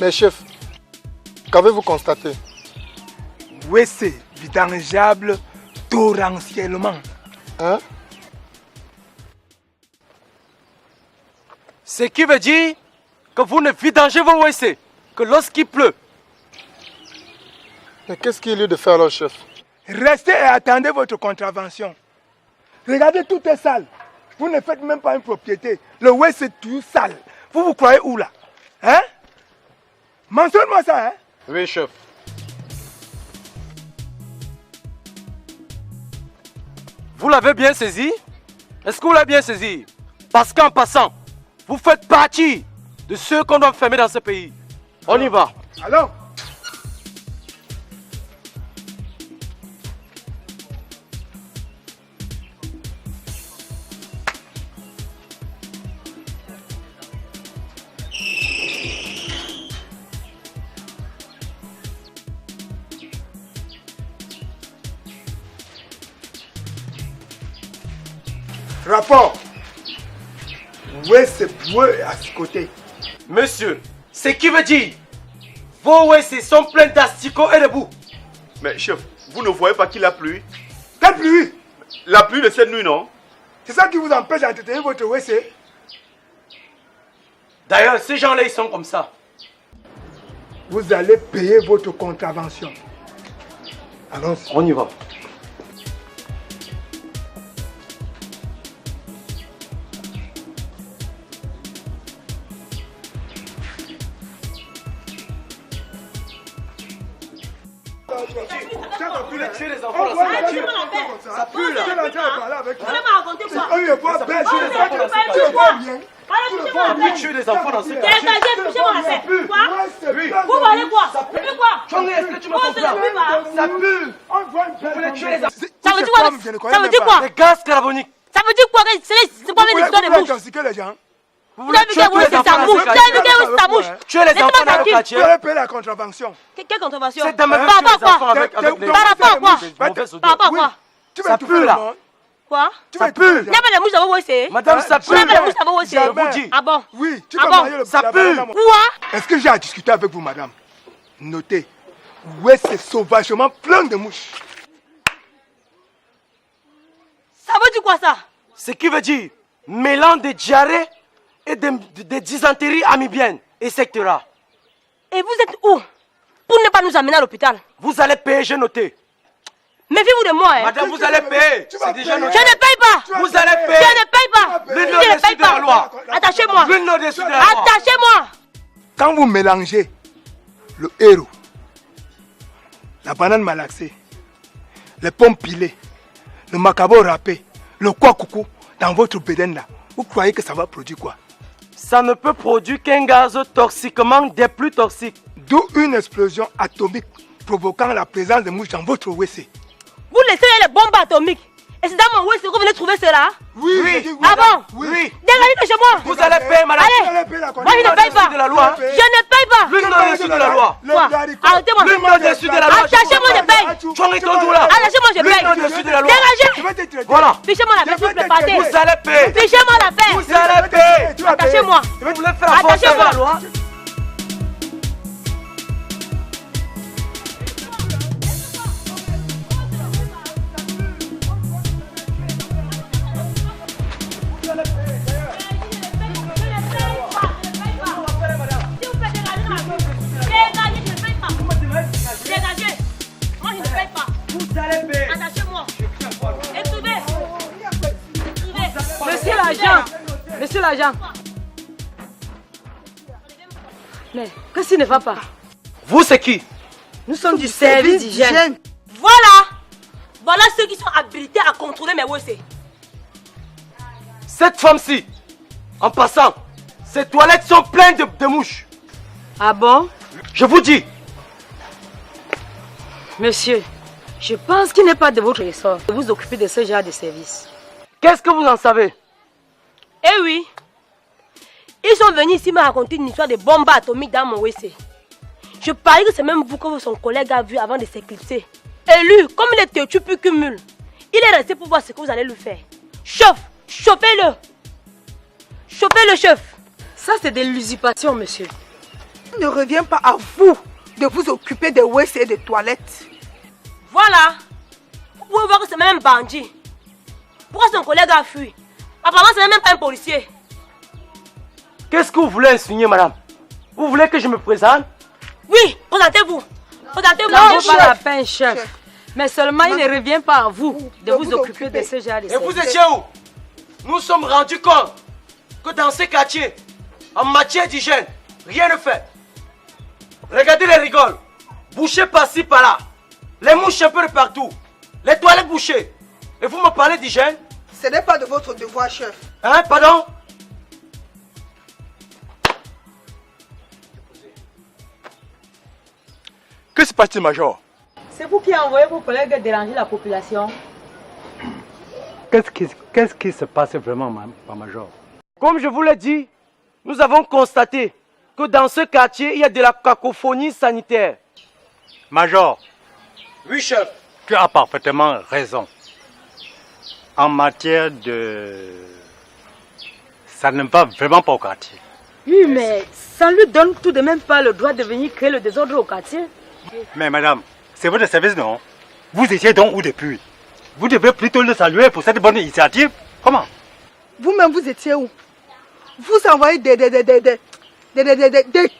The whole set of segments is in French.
Mais chef, qu'avez-vous constaté? WC vidangeable torrentiellement. Hein? Ce qui veut dire que vous ne vidangez vos WC que lorsqu'il pleut. Mais qu'est-ce qu'il y a lieu de faire alors, chef? Restez et attendez votre contravention. Regardez, tout est sale. Vous ne faites même pas une propriété. Le WC est tout sale. Vous vous croyez où là? Hein? Mentionne-moi ça, hein? Oui, chef. Vous l'avez bien saisi? Est-ce que vous l'avez bien saisi? Parce qu'en passant, vous faites partie de ceux qu'on doit fermer dans ce pays. On y va. Allons. Rapport. Ouais, c'est bleu à ce côté. Monsieur, ce qui veut dire vos WC sont pleins d'asticots et de boue. Mais chef, vous ne voyez pas qu'il a plu? Quelle pluie? La pluie de cette nuit, non? C'est ça qui vous empêche d'entretenir votre WC? D'ailleurs, ces gens-là, ils sont comme ça. Vous allez payer votre contravention. Allons-y. On y va. Tuer les enfants dans cette voiture. Ça pue là. Vous tuez les enfants dans cette voiture. Vous voulez quoi? Ça pue quoi? Est-ce que tu me comprends? Ça pue. Vous voulez tuer les enfants. Ça veut dire quoi? Ça veut dire quoi? C'est gaz carbonique. Ça veut dire quoi? C'est quoi l'histoire de bouche? Les gens. Vous voulez tuer tous les enfants dans cette voiture. Tuer les enfants dans le quartier. Vous allez payer la contravention. Quelle contravention? C'est de me Par rapport à quoi? avec Par rapport à quoi? Par rapport à quoi? Tu Ça vas pue là. Quoi? Ça pue. Il n'y a pas de mouche dans vos WC? Madame, ça pue. Il n'y a pas de mouche dans vos WC? Je vous dis. Ah bon? Oui, tu Ah vas bon? marier le Ça pue. Quoi? Est-ce que j'ai à discuter avec vous, madame? Notez. Ouais, c'est sauvagement plein de mouches. Ça veut dire quoi ça? Ce qui veut dire mélange de diarrhée et de dysenterie amibienne, etc. Et vous êtes où? Pour ne pas nous amener à l'hôpital. Vous allez payer, j'ai noté. Méfiez-vous de moi, hein. Madame, vous allez payer. C'est déjà Je noté. ne paye pas. Vous allez Je payer. ne paye pas. L'une Je ne au-dessus paye de la pas. loi. Attachez-moi. L'une au-dessus de la loi. Attachez-moi. Quand vous mélangez le héros, la banane malaxée, les pommes pilées, le macabo râpé, le quoi coucou dans votre bédaine là, vous croyez que ça va produire quoi? Ça ne peut produire qu'un gaz toxiquement des plus toxiques. D'où une explosion atomique provoquant la présence de mouches dans votre WC. Vous laissez les bombes atomiques. Et c'est dans mon WC que vous venez trouver cela? Oui. Ah bon? Oui. Dégagez de chez moi. Vous allez payer, madame. Allez. Moi je ne paye pas. De la loi. Je ne paye pas. L'une au-dessus de la loi. Quoi? Arrêtez-moi. L'une au-dessus de la loi. Attachez-moi, je paye. Tu en es ton doux là. Attachez-moi, je L'une paye. au-dessus de la loi. Dégagez. Voilà. Fichez-moi la paix, s'il vous plaît, partez. Vous allez payer. Fichez-moi la paix. Vous allez payer. Attachez-moi. Vous voulez faire avancer Attachez-moi. la loi? Dégagez. Moi je ne paye pas. Vous allez payer. Attachez-moi. Écrivez. Monsieur l'agent, monsieur l'agent. Mais qu'est-ce qui ne va pas? Vous, c'est qui? Nous sommes du service d'hygiène. Voilà ceux qui sont habilités à contrôler mes WC. Cette femme-ci, en passant, ses toilettes sont pleines de mouches. Ah bon? Je vous dis. Monsieur, je pense qu'il n'est pas de votre ressort de vous occuper de ce genre de service. Qu'est-ce que vous en savez? Eh oui. Ils sont venus ici me raconter une histoire de bombes atomiques dans mon WC. Je parie que c'est même vous que son collègue a vu avant de s'éclipser. Et lui, comme il est têtu plus qu'une mule, il est resté pour voir ce que vous allez lui faire. Chauffez-le. Chauffez-le, chef. Ça, c'est de l'usurpation, monsieur. Il ne revient pas à vous de vous occuper des WC et des toilettes. Voilà. Vous pouvez voir que c'est même un bandit. Pourquoi son collègue a fui? Apparemment, c'est même pas un policier. Qu'est-ce que vous voulez insinuer, madame? Vous voulez que je me présente? Oui, présentez-vous. Présentez-vous. Non, pas la peine, chef. Mais seulement il ne revient pas à vous de vous occuper de ce genre de Et vous service. étiez où? Nous sommes rendus compte que dans ces quartiers, en matière d'hygiène, rien ne fait. Regardez les rigoles. Bouchées par-ci, par-là. Les mouches un peu de partout. Les toilettes bouchées. Et vous me parlez d'hygiène? Ce n'est pas de votre devoir, chef. Hein, pardon? Que se passe-t-il, Major? C'est vous qui envoyez vos collègues déranger la population. Qu'est-ce qui se passe vraiment, Major? Comme je vous l'ai dit, nous avons constaté que dans ce quartier, il y a de la cacophonie sanitaire. Major, Oui, chef. tu as parfaitement raison. En matière de... Ça ne va vraiment pas au quartier. Oui, mais ça ne lui donne tout de même pas le droit de venir créer le désordre au quartier. Mais madame, c'est votre service, non? Vous étiez donc où depuis? Vous devez plutôt le saluer pour cette bonne initiative. Comment? Vous-même, vous étiez où? Vous envoyez des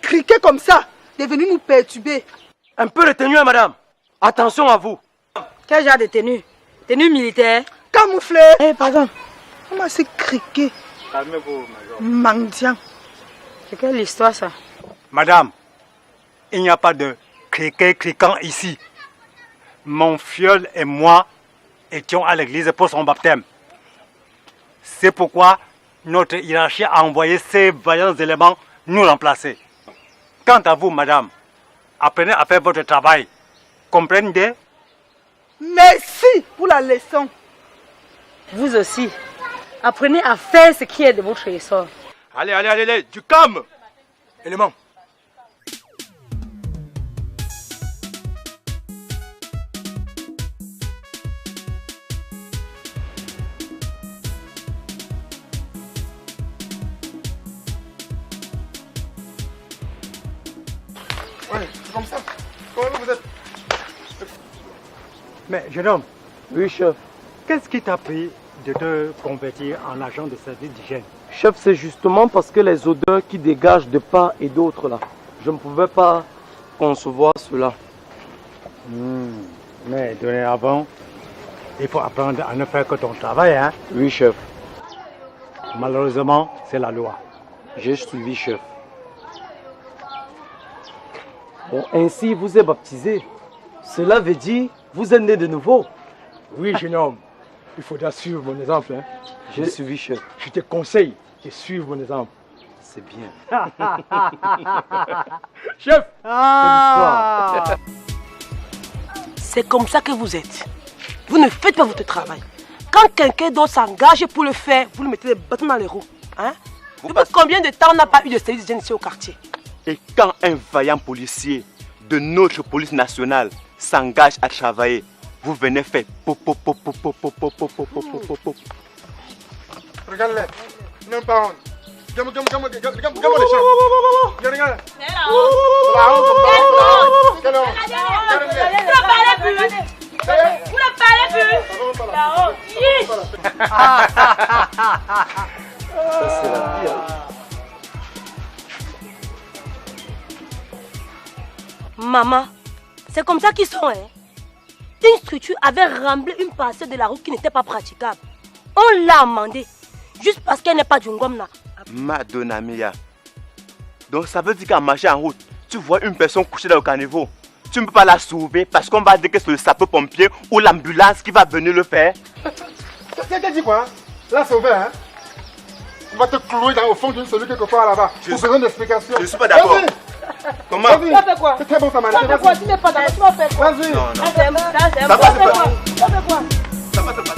criquets comme ça, de venir nous perturber. Un peu de tenue, madame. Attention à vous. Quel genre de tenue? Tenue militaire? Camouflé. Eh, pardon. Comment c'est criquet? Calmez-vous, Major. Mendiant. C'est quelle histoire ça? Madame, il n'y a pas de cliquant ici. Mon fiole et moi étions à l'église pour son baptême. C'est pourquoi notre hiérarchie a envoyé ces vaillants éléments nous remplacer. Quant à vous, madame, apprenez à faire votre travail. Comprenez? Merci pour la leçon. Vous aussi. Apprenez à faire ce qui est de votre ressort. Allez, du calme. Élément. Ouais, c'est comme ça. Comment vous êtes? Mais jeune homme, Oui, chef. qu'est-ce qui t'a pris de te convertir en agent de service d'hygiène? Chef, c'est justement parce que les odeurs qui dégagent de part et d'autre là, je ne pouvais pas concevoir cela. Mais dorénavant, il faut apprendre à ne faire que ton travail, hein? Oui, chef. Malheureusement, c'est la loi. J'ai suivi, chef. Bon, ainsi vous êtes baptisé. Cela veut dire vous êtes né de nouveau. Oui, jeune homme. Il faudra suivre mon exemple. Hein. J'ai suivi, chef. Je te conseille de suivre mon exemple. C'est bien. Chef, C'est comme ça que vous êtes. Vous ne faites pas votre travail. Quand quelqu'un d'autre s'engage pour le faire, vous lui mettez des bâtons dans les roues. Hein? Depuis combien de temps on n'a pas eu de service d'hygiène ici au quartier? Et quand un vaillant policier de notre police nationale s'engage à travailler, vous venez faire pop. Regarde-les. Même pas honte. Regarde les gens. Regarde. C'est la honte. Quelle honte. Vous ne parlez plus. Vous ne parlez plus. La honte. Ça, c'est la vie, hein. Maman, c'est comme ça qu'ils sont. Hein? Une structure avait remblé une parcelle de la route qui n'était pas praticable. On l'a amendée, juste parce qu'elle n'est pas du Ngomna. Madonna Mia. Donc ça veut dire qu'en marchant en route, tu vois une personne couchée dans le caniveau. Tu ne peux pas la sauver parce qu'on va dire que c'est le sapeur-pompier ou l'ambulance qui va venir le faire. T'as dit quoi? Là, c'est ouvert, hein? On va te clouer au fond d'une cellule quelque part là-bas. Pour besoin d'explications. Je ne suis pas d'accord. Vas-y. Comment? Vas-y. Tu vas faire quoi? C'est très bon, ça m'a Tu vas faire quoi? Tu n'es pas d'accord, tu vas faire quoi? Vas-y. Non, non. Ça, c'est Ça va, c'est pas- quoi? Tu vas faire quoi? Ça va, c'est pas-